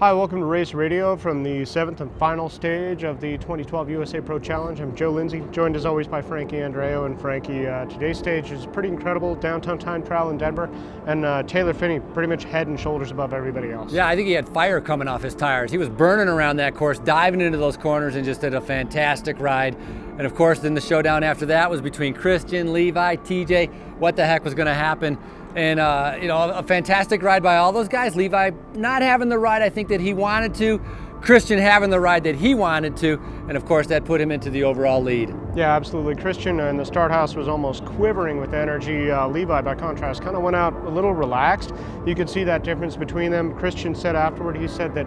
Hi, welcome to Race Radio from the 7th and final stage of the 2012 USA Pro Challenge. I'm Joe Lindsay, joined as always by Frankie Andreo. And Frankie, today's stage is pretty incredible, downtown time trial in Denver, and Taylor Phinney pretty much head and shoulders above everybody else. Yeah, I think he had fire coming off his tires. He was burning around that course, diving into those corners, and just did a fantastic ride. And of course, then the showdown after that was between Christian, Levi, TJ. What the heck was going to happen? And, a fantastic ride by all those guys. Levi not having the ride I think that he wanted to. Christian having the ride that he wanted to. And, of course, that put him into the overall lead. Yeah, absolutely. Christian in the start house was almost quivering with energy. Levi, by contrast, kind of went out a little relaxed. You could see that difference between them. Christian said afterward, he said that,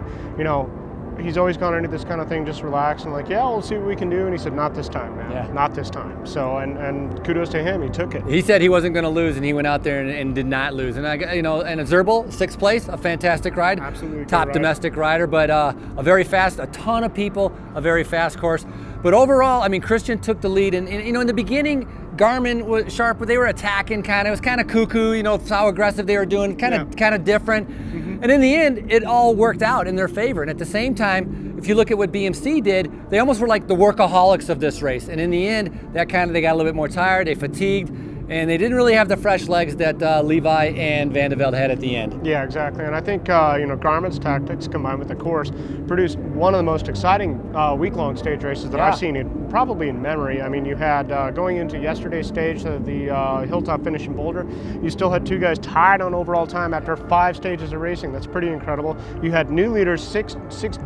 he's always gone into this kind of thing just relaxed and like, yeah, we'll see what we can do. And he said, not this time, man. Yeah. Not this time. So, and kudos to him. He took it. He said he wasn't going to lose, and he went out there and did not lose. And and Zerbil, 6th place, a fantastic ride. Absolutely. Top domestic rider, but a very fast, a ton of people, a very fast course. But overall, Christian took the lead. And in the beginning, Garmin was sharp, but they were attacking kind of. It was kind of cuckoo, how aggressive they were doing, kind of different. Mm-hmm. And in the end, it all worked out in their favor. And at the same time, if you look at what BMC did, they almost were like the workaholics of this race. And in the end, they got a little bit more tired, they fatigued, and they didn't really have the fresh legs that Levi and Van de Velde had at the end. Yeah, exactly. And I think, Garmin's tactics combined with the course produced one of the most exciting week-long stage races that I've seen probably in memory. I mean, you had, going into yesterday's stage, the Hilltop finish in Boulder, you still had two guys tied on overall time after 5 stages of racing. That's pretty incredible. You had new leaders, six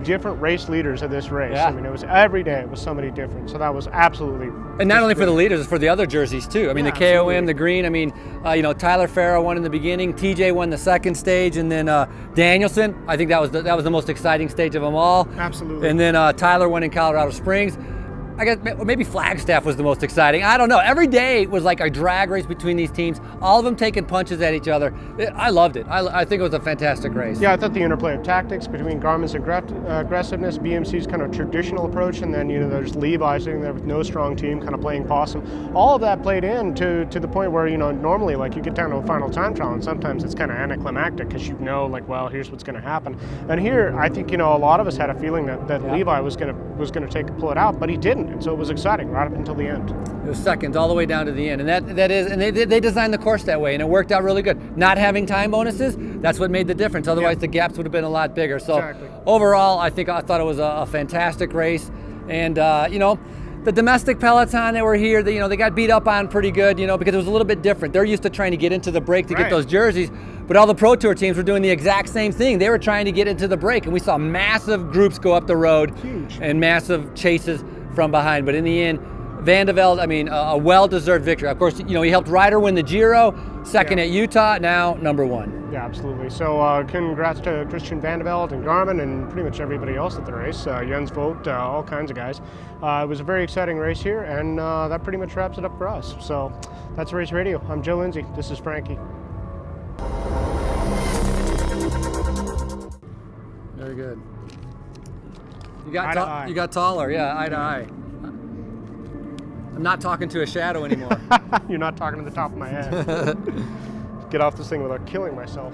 different race leaders of this race. Yeah. It was every day, it was somebody different. So that was absolutely... And not only for the leaders, it's for the other jerseys too. The KOM, the green. Tyler Farah won in the beginning. TJ won the second stage, and then Danielson. I think that was the most exciting stage of them all. Absolutely. And then Tyler won in Colorado Springs. I guess maybe Flagstaff was the most exciting. I don't know. Every day was like a drag race between these teams. All of them taking punches at each other. I loved it. I think it was a fantastic race. Yeah, I thought the interplay of tactics between Garmin's aggressiveness, BMC's kind of traditional approach, and then there's Levi sitting there with no strong team, kind of playing possum. All of that played in to the point where normally like you get down to a final time trial, and sometimes it's kind of anticlimactic because well, here's what's going to happen. And here, I think a lot of us had a feeling that Levi was going to pull it out, but he didn't. And so it was exciting right up until the end. It was seconds all the way down to the end, and they designed the course that way, and it worked out really good. Not having time bonuses, that's what made the difference. Otherwise, the gaps would have been a lot bigger. So overall, I thought it was a fantastic race, and the domestic peloton that were here, they got beat up on pretty good, because it was a little bit different. They're used to trying to get into the break to get those jerseys, but all the Pro Tour teams were doing the exact same thing. They were trying to get into the break, and we saw massive groups go up the road. Huge. And massive chases from behind. But in the end, Van de Velde, a well-deserved victory. Of course, he helped Ryder win the Giro, second at Utah, now number 1. Yeah, absolutely. So congrats to Christian Van de Velde and Garmin and pretty much everybody else at the race, Jens Vogt, all kinds of guys. It was a very exciting race here, and that pretty much wraps it up for us. So that's Race Radio. I'm Joe Lindsay. This is Frankie. Very good. You got taller, eye to eye. I'm not talking to a shadow anymore. You're not talking to the top of my head. Get off this thing without killing myself.